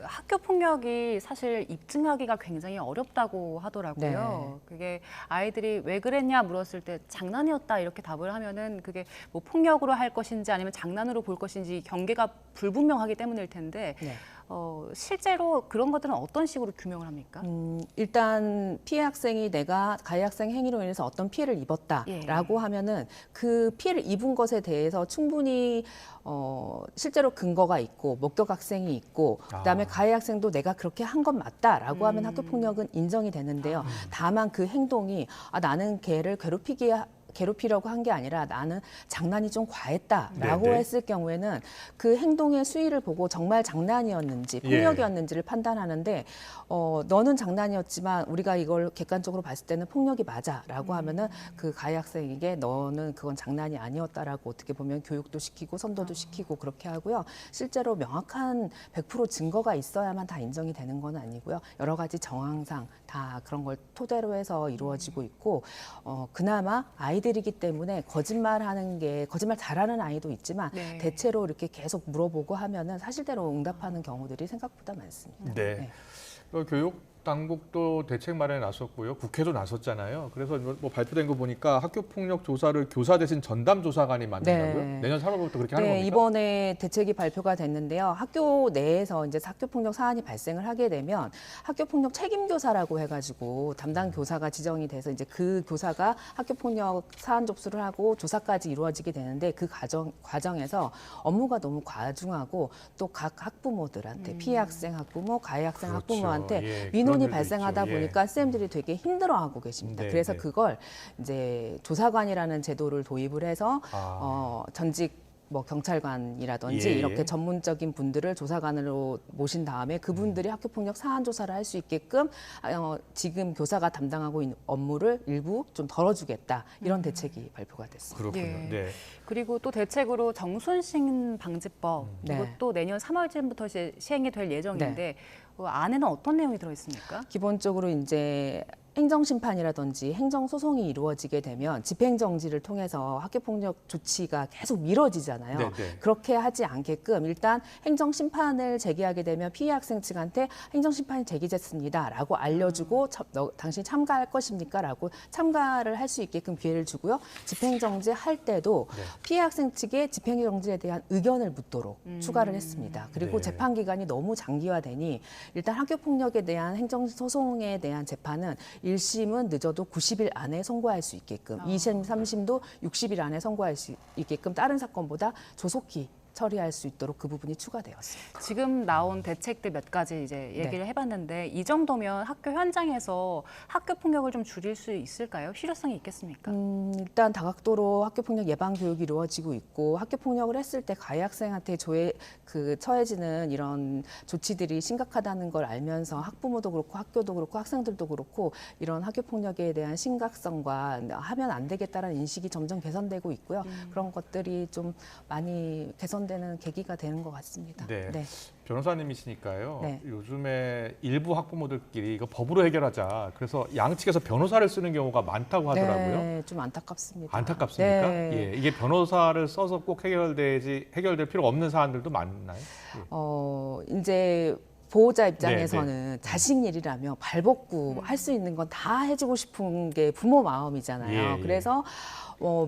학교 폭력이 사실 입증하기가 굉장히 어렵다고 하더라고요. 네. 그게 아이들이 왜 그랬냐 물었을 때 장난이었다 이렇게 답을 하면은 그게 뭐 폭력으로 할 것인지 아니면 장난으로 볼 것인지 경계가 불분명하기 때문일 텐데 실제로 그런 것들은 어떤 식으로 규명을 합니까? 일단 피해 학생이 내가 가해 학생 행위로 인해서 어떤 피해를 입었다라고 하면은 그 피해를 입은 것에 대해서 충분히 실제로 근거가 있고 목격 학생이 있고 그다음에 가해 학생도 내가 그렇게 한 건 맞다라고 하면 학교 폭력은 인정이 되는데요. 다만 그 행동이 나는 걔를 괴롭히려고 한 게 아니라 나는 장난이 좀 과했다라고 했을 경우에는 그 행동의 수위를 보고 정말 장난이었는지 폭력이었는지를 판단하는데 너는 장난이었지만 우리가 이걸 객관적으로 봤을 때는 폭력이 맞아라고 하면은 그 가해 학생에게 너는 그건 장난이 아니었다라고 어떻게 보면 교육도 시키고 선도도 시키고 그렇게 하고요. 실제로 명확한 100% 증거가 있어야만 다 인정이 되는 건 아니고요. 여러 가지 정황상 다 그런 걸 토대로 해서 이루어지고 있고 그나마 아이들이기 때문에 거짓말 잘하는 아이도 있지만 대체로 이렇게 계속 물어보고 하면은 사실대로 응답하는 경우들이 생각보다 많습니다. 네. 교육 당국도 대책 마련에 나섰고요. 국회도 나섰잖아요. 그래서 뭐 발표된 거 보니까 학교 폭력 조사를 교사 대신 전담 조사관이 맡는다고요? 내년 3월부터 그렇게 하는 겁니까? 이번에 대책이 발표가 됐는데요. 학교 내에서 이제 학교 폭력 사안이 발생을 하게 되면 학교 폭력 책임 교사라고 해가지고 담당 교사가 지정이 돼서 이제 그 교사가 학교 폭력 사안 접수를 하고 조사까지 이루어지게 되는데 그 과정에서 업무가 너무 과중하고 또 각 학부모들한테 피해 학생 학부모, 가해 학생 학부모한테 민원이 발생하다 보니까 쌤들이 되게 힘들어하고 계십니다. 그래서 그걸 이제 조사관이라는 제도를 도입을 해서 전직 뭐 경찰관이라든지 이렇게 전문적인 분들을 조사관으로 모신 다음에 그분들이 학교폭력 사안 조사를 할 수 있게끔 지금 교사가 담당하고 있는 업무를 일부 좀 덜어주겠다 이런 대책이 발표가 됐습니다. 그렇군요. 그리고 또 대책으로 정순신 방지법 그리고 또 내년 3월쯤부터 이제 시행이 될 예정인데 안에는 어떤 내용이 들어있습니까? 기본적으로 이제 행정심판이라든지 행정소송이 이루어지게 되면 집행정지를 통해서 학교폭력 조치가 계속 미뤄지잖아요. 그렇게 하지 않게끔 일단 행정심판을 제기하게 되면 피해 학생 측한테 행정심판이 제기됐습니다라고 알려주고 당신이 참가할 것입니까? 라고 참가를 할 수 있게끔 기회를 주고요. 집행정지 할 때도 피해 학생 측에 집행정지에 대한 의견을 묻도록 추가를 했습니다. 그리고 재판기간이 너무 장기화되니 일단 학교폭력에 대한 행정소송에 대한 재판은 1심은 늦어도 90일 안에 선고할 수 있게끔 2심, 3심도 60일 안에 선고할 수 있게끔 다른 사건보다 조속히 처리할 수 있도록 그 부분이 추가되었습니다. 지금 나온 대책들 몇 가지 이제 얘기를 해봤는데 이 정도면 학교 현장에서 학교 폭력을 좀 줄일 수 있을까요? 실효성이 있겠습니까? 일단 다각도로 학교 폭력 예방 교육이 이루어지고 있고 학교 폭력을 했을 때 가해 학생한테 처해지는 이런 조치들이 심각하다는 걸 알면서 학부모도 그렇고 학교도 그렇고 학생들도 그렇고 이런 학교 폭력에 대한 심각성과 하면 안 되겠다라는 인식이 점점 개선되고 있고요. 그런 것들이 좀 많이 개선되고 데는 계기가 되는 것 같습니다. 네. 변호사님이시니까요. 네. 요즘에 일부 학부모들끼리 이거 법으로 해결하자. 그래서 양측에서 변호사를 쓰는 경우가 많다고 하더라고요. 네, 좀 안타깝습니다. 안타깝습니까? 네. 예, 이게 변호사를 써서 꼭 해결될 필요가 없는 사안들도 많나요? 예. 이제 보호자 입장에서는 자식 일이라며 발벗고 할 수 있는 건 다 해주고 싶은 게 부모 마음이잖아요. 예. 그래서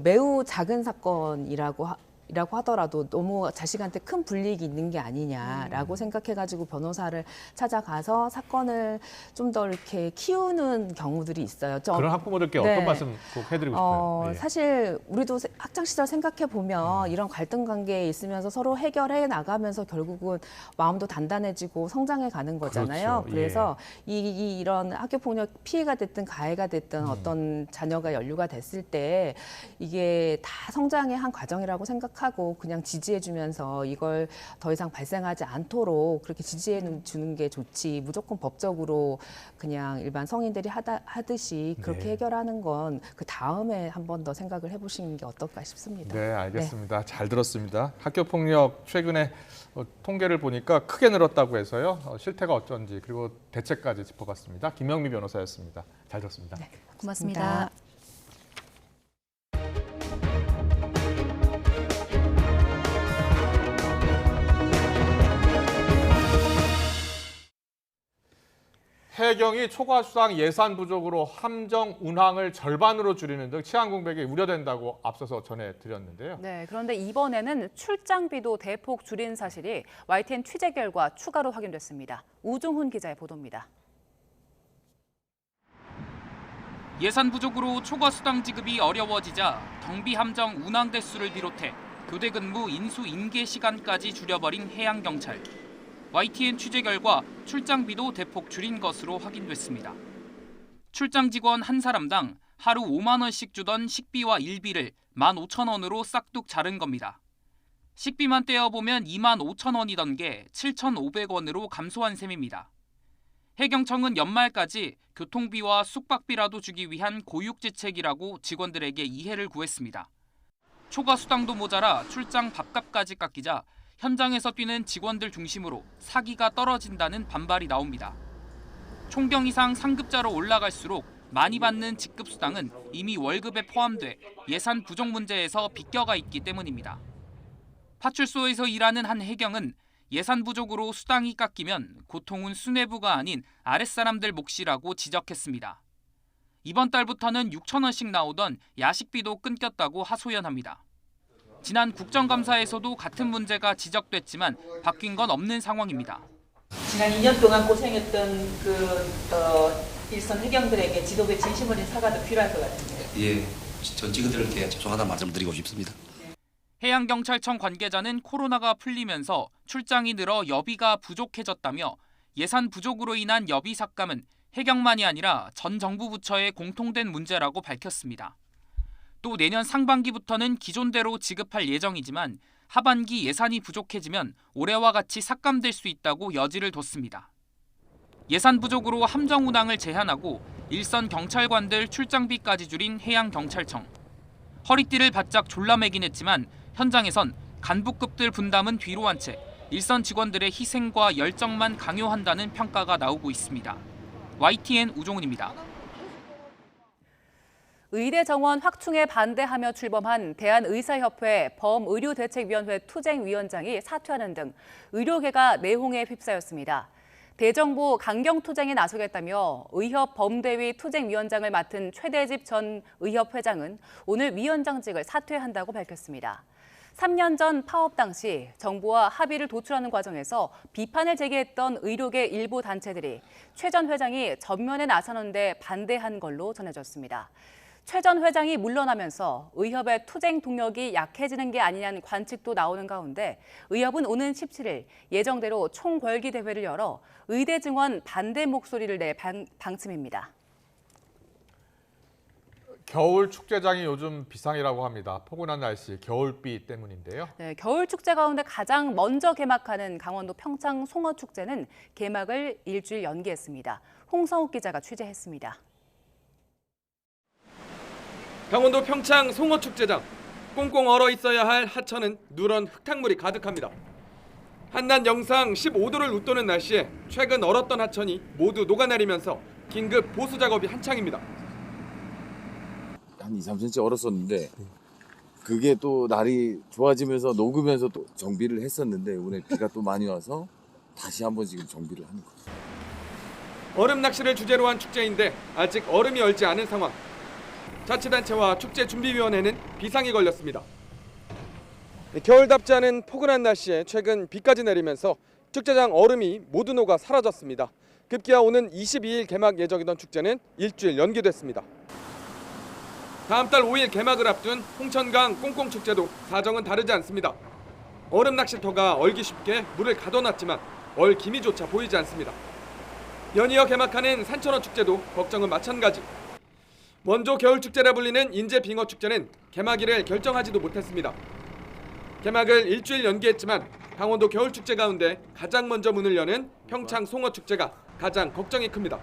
매우 작은 사건이라고 하더라도 너무 자식한테 큰 불이익이 있는 게 아니냐라고 생각해가지고 변호사를 찾아가서 사건을 좀 더 이렇게 키우는 경우들이 있어요. 그런 학부모들께 네. 어떤 말씀 꼭 해드리고 싶어요? 네. 사실 우리도 학창 시절 생각해 보면 이런 갈등 관계에 있으면서 서로 해결해 나가면서 결국은 마음도 단단해지고 성장해 가는 거잖아요. 그렇죠. 그래서 이런 학교 폭력 피해가 됐든 가해가 됐든 어떤 자녀가 연루가 됐을 때 이게 다 성장의 한 과정이라고 생각하고 그냥 지지해주면서 이걸 더 이상 발생하지 않도록 그렇게 지지해 주는 게 좋지 무조건 법적으로 그냥 일반 성인들이 하듯이 그렇게 네. 해결하는 건 그 다음에 한 번 더 생각을 해보시는 게 어떨까 싶습니다. 네, 알겠습니다. 잘 들었습니다. 학교 폭력 최근에 통계를 보니까 크게 늘었다고 해서요. 실태가 어쩐지 그리고 대책까지 짚어봤습니다. 김영미 변호사였습니다. 잘 들었습니다. 네, 고맙습니다. 해경이 초과 수당 예산 부족으로 함정 운항을 절반으로 줄이는 등 치안 공백이 우려된다고 앞서서 전해드렸는데요. 네, 그런데 이번에는 출장비도 대폭 줄인 사실이 YTN 취재 결과 추가로 확인됐습니다. 우종훈 기자의 보도입니다. 예산 부족으로 초과 수당 지급이 어려워지자 경비 함정 운항 대수를 비롯해 교대 근무 인수 인계 시간까지 줄여버린 해양경찰. YTN 취재 결과 출장비도 대폭 줄인 것으로 확인됐습니다. 출장 직원 한 사람당 하루 5만 원씩 주던 식비와 일비를 15,000원으로 싹둑 자른 겁니다. 식비만 떼어보면 2만 5천 원이던 게 7,500원으로 감소한 셈입니다. 해경청은 연말까지 교통비와 숙박비라도 주기 위한 고육지책이라고 직원들에게 이해를 구했습니다. 초과 수당도 모자라 출장 밥값까지 깎이자 현장에서 뛰는 직원들 중심으로 사기가 떨어진다는 반발이 나옵니다. 총경 이상 상급자로 올라갈수록 많이 받는 직급수당은 이미 월급에 포함돼 예산 부족 문제에서 빗겨가 있기 때문입니다. 파출소에서 일하는 한 해경은 예산 부족으로 수당이 깎이면 고통은 수뇌부가 아닌 아랫사람들 몫이라고 지적했습니다. 이번 달부터는 6천 원씩 나오던 야식비도 끊겼다고 하소연합니다. 지난 국정감사에서도 같은 문제가 지적됐지만 바뀐 건 없는 상황입니다. 지난 2년 동안 고생했던 일선 해경들에게 지도부의 진심 어린 사과도 필요할 것 같은데요. 예, 전 직원들께 죄송하다는 말씀을 드리고 싶습니다. 해양경찰청 관계자는 코로나가 풀리면서 출장이 늘어 여비가 부족해졌다며 예산 부족으로 인한 여비 삭감은 해경만이 아니라 전 정부 부처의 공통된 문제라고 밝혔습니다. 또 내년 상반기부터는 기존대로 지급할 예정이지만 하반기 예산이 부족해지면 올해와 같이 삭감될 수 있다고 여지를 뒀습니다. 예산 부족으로 함정 운항을 제한하고 일선 경찰관들 출장비까지 줄인 해양경찰청. 허리띠를 바짝 졸라매긴 했지만 현장에선 간부급들 분담은 뒤로 한 채 일선 직원들의 희생과 열정만 강요한다는 평가가 나오고 있습니다. YTN 우종훈입니다. 의대 정원 확충에 반대하며 출범한 대한의사협회 범의료대책위원회 투쟁위원장이 사퇴하는 등 의료계가 내홍에 휩싸였습니다. 대정부 강경투쟁에 나서겠다며 의협 범대위 투쟁위원장을 맡은 최대집 전 의협회장은 오늘 위원장직을 사퇴한다고 밝혔습니다. 3년 전 파업 당시 정부와 합의를 도출하는 과정에서 비판을 제기했던 의료계 일부 단체들이 최 전 회장이 전면에 나서는 데 반대한 걸로 전해졌습니다. 최 전 회장이 물러나면서 의협의 투쟁 동력이 약해지는 게 아니냐는 관측도 나오는 가운데 의협은 오는 17일 예정대로 총궐기 대회를 열어 의대 증원 반대 목소리를 낼 방침입니다. 겨울 축제장이 요즘 비상이라고 합니다. 포근한 날씨, 겨울비 때문인데요. 네, 겨울 축제 가운데 가장 먼저 개막하는 강원도 평창 송어축제는 개막을 일주일 연기했습니다. 홍성욱 기자가 취재했습니다. 강원도 평창 송어축제장. 꽁꽁 얼어 있어야 할 하천은 누런 흙탕물이 가득합니다. 한낮 영상 15도를 웃도는 날씨에 최근 얼었던 하천이 모두 녹아내리면서 긴급 보수 작업이 한창입니다. 한 2, 3cm 얼었었는데 그게 또 날이 좋아지면서 녹으면서 또 정비를 했었는데 오늘 비가 또 많이 와서 다시 한번 지금 정비를 하는 거예요. 얼음 낚시를 주제로 한 축제인데 아직 얼음이 얼지 않은 상황. 자치단체와 축제준비위원회는 비상이 걸렸습니다. 겨울답지 않은 포근한 날씨에 최근 비까지 내리면서 축제장 얼음이 모두 녹아 사라졌습니다. 급기야 오는 22일 개막 예정이던 축제는 일주일 연기됐습니다. 다음 달 5일 개막을 앞둔 홍천강 꽁꽁축제도 사정은 다르지 않습니다. 얼음 낚시터가 얼기 쉽게 물을 가둬놨지만 얼기미조차 보이지 않습니다. 연이어 개막하는 산천어 축제도 걱정은 마찬가지. 원조 겨울축제라 불리는 인제빙어축제는 개막일을 결정하지도 못했습니다. 개막을 일주일 연기했지만 강원도 겨울축제 가운데 가장 먼저 문을 여는 평창 송어축제가 가장 걱정이 큽니다.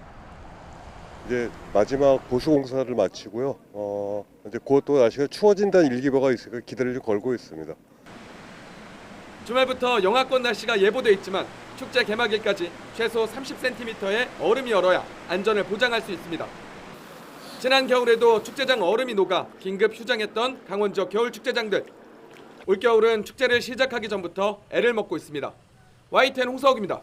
이제 마지막 보수 공사를 마치고요. 이제 곧 또 날씨가 추워진다는 일기보가 있으니까 기대를 걸고 있습니다. 주말부터 영하권 날씨가 예보돼 있지만 축제 개막일까지 최소 30cm의 얼음이 얼어야 안전을 보장할 수 있습니다. 지난 겨울에도 축제장 얼음이 녹아 긴급 휴장했던 강원도 겨울 축제장들. 올겨울은 축제를 시작하기 전부터 애를 먹고 있습니다. YTN 홍서욱입니다.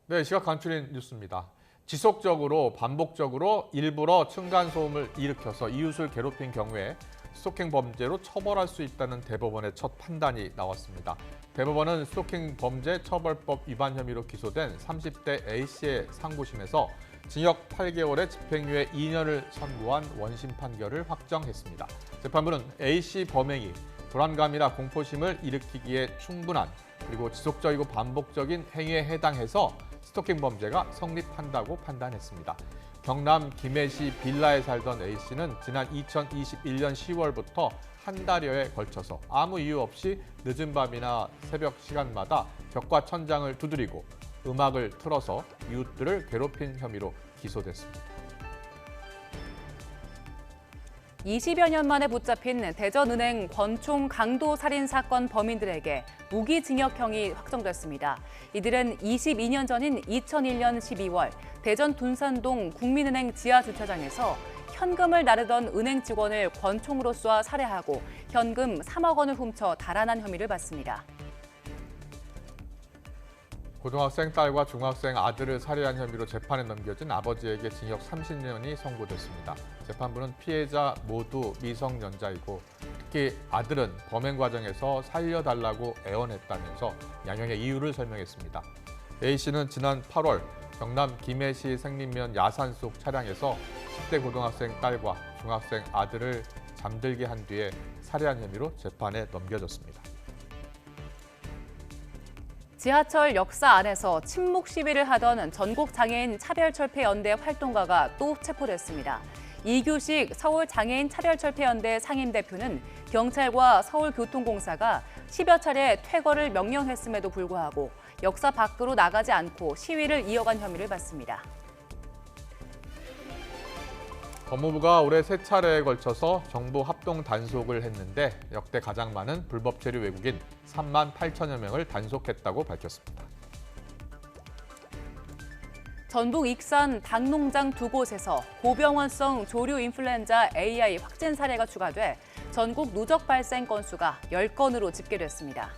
네, 시각 간추린 뉴스입니다. 지속적으로 반복적으로 일부러 층간소음을 일으켜서 이웃을 괴롭힌 경우에 스토킹 범죄로 처벌할 수 있다는 대법원의 첫 판단이 나왔습니다. 대법원은 스토킹 범죄 처벌법 위반 혐의로 기소된 30대 A씨의 상고심에서 징역 8개월에 집행유예 2년을 선고한 원심 판결을 확정했습니다. 재판부는 A씨 범행이 불안감이나 공포심을 일으키기에 충분한 그리고 지속적이고 반복적인 행위에 해당해서 스토킹 범죄가 성립한다고 판단했습니다. 경남 김해시 빌라에 살던 A씨는 지난 2021년 10월부터 한 달여에 걸쳐서 아무 이유 없이 늦은 밤이나 새벽 시간마다 벽과 천장을 두드리고 음악을 틀어서 이웃들을 괴롭힌 혐의로 기소됐습니다. 20여 년 만에 붙잡힌 대전은행 권총 강도 살인 사건 범인들에게 무기징역형이 확정됐습니다. 이들은 22년 전인 2001년 12월 대전 둔산동 국민은행 지하주차장에서 현금을 나르던 은행 직원을 권총으로 쏴 살해하고 현금 3억 원을 훔쳐 달아난 혐의를 받습니다. 고등학생 딸과 중학생 아들을 살해한 혐의로 재판에 넘겨진 아버지에게 징역 30년이 선고됐습니다. 재판부는 피해자 모두 미성년자이고 특히 아들은 범행 과정에서 살려달라고 애원했다면서 양형의 이유를 설명했습니다. A씨는 지난 8월 경남 김해시 생리면 야산 속 차량에서 10대 고등학생 딸과 중학생 아들을 잠들게 한 뒤에 살해한 혐의로 재판에 넘겨졌습니다. 지하철 역사 안에서 침묵 시위를 하던 전국장애인 차별철폐연대 활동가가 또 체포됐습니다. 이규식 서울장애인 차별철폐연대 상임대표는 경찰과 서울교통공사가 10여 차례 퇴거를 명령했음에도 불구하고 역사 밖으로 나가지 않고 시위를 이어간 혐의를 받습니다. 법무부가 올해 3차례에 걸쳐서 정부 합동 단속을 했는데 역대 가장 많은 불법 체류 외국인 3만 8천여 명을 단속했다고 밝혔습니다. 전북 익산 닭농장 2곳에서 고병원성 조류 인플루엔자 AI 확진 사례가 추가돼 전국 누적 발생 건수가 10건으로 집계됐습니다.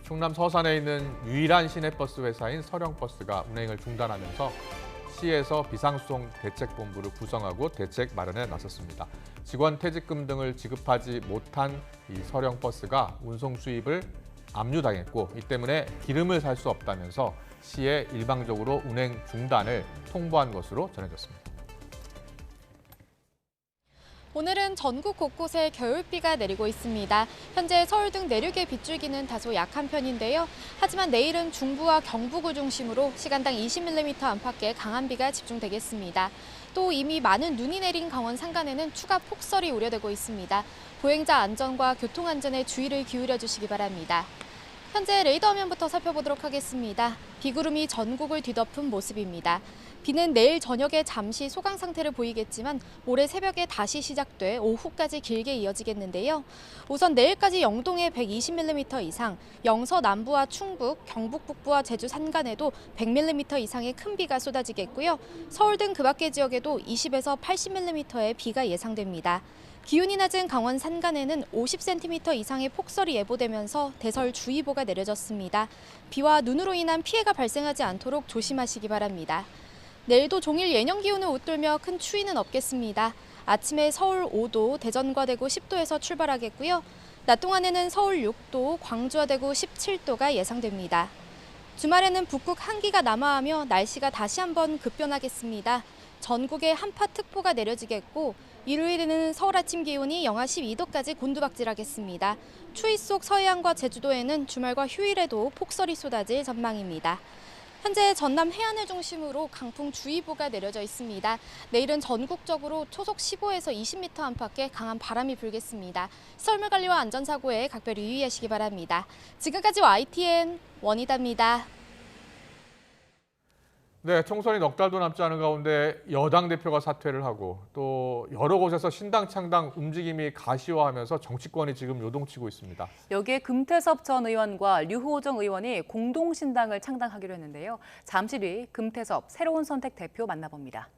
충남 서산에 있는 유일한 시내버스 회사인 서령버스가 운행을 중단하면서 시에서 비상수송 대책본부를 구성하고 대책 마련에 나섰습니다. 직원 퇴직금 등을 지급하지 못한 이 서령버스가 운송 수입을 압류당했고 이 때문에 기름을 살 수 없다면서 시에 일방적으로 운행 중단을 통보한 것으로 전해졌습니다. 오늘은 전국 곳곳에 겨울비가 내리고 있습니다. 현재 서울 등 내륙의 빗줄기는 다소 약한 편인데요. 하지만 내일은 중부와 경북을 중심으로 시간당 20mm 안팎의 강한 비가 집중되겠습니다. 또 이미 많은 눈이 내린 강원 산간에는 추가 폭설이 우려되고 있습니다. 보행자 안전과 교통안전에 주의를 기울여 주시기 바랍니다. 현재 레이더 화면부터 살펴보도록 하겠습니다. 비구름이 전국을 뒤덮은 모습입니다. 비는 내일 저녁에 잠시 소강 상태를 보이겠지만 모레 새벽에 다시 시작돼 오후까지 길게 이어지겠는데요. 우선 내일까지 영동에 120mm 이상, 영서 남부와 충북, 경북 북부와 제주 산간에도 100mm 이상의 큰 비가 쏟아지겠고요. 서울 등 그 밖의 지역에도 20에서 80mm의 비가 예상됩니다. 기온이 낮은 강원 산간에는 50cm 이상의 폭설이 예보되면서 대설주의보가 내려졌습니다. 비와 눈으로 인한 피해가 발생하지 않도록 조심하시기 바랍니다. 내일도 종일 예년 기온을 웃돌며 큰 추위는 없겠습니다. 아침에 서울 5도, 대전과 대구 10도에서 출발하겠고요. 낮 동안에는 서울 6도, 광주와 대구 17도가 예상됩니다. 주말에는 북극 한기가 남하하며 날씨가 다시 한번 급변하겠습니다. 전국에 한파특보가 내려지겠고 일요일에는 서울 아침 기온이 영하 12도까지 곤두박질하겠습니다. 추위 속 서해안과 제주도에는 주말과 휴일에도 폭설이 쏟아질 전망입니다. 현재 전남 해안을 중심으로 강풍주의보가 내려져 있습니다. 내일은 전국적으로 초속 15에서 20m 안팎의 강한 바람이 불겠습니다. 시설물 관리와 안전사고에 각별히 유의하시기 바랍니다. 지금까지 YTN 원희다입니다. 네, 총선이 넉 달도 남지 않은 가운데 여당 대표가 사퇴를 하고 또 여러 곳에서 신당 창당 움직임이 가시화하면서 정치권이 지금 요동치고 있습니다. 여기에 금태섭 전 의원과 류호정 의원이 공동신당을 창당하기로 했는데요. 잠시 뒤 금태섭 새로운 선택 대표 만나봅니다.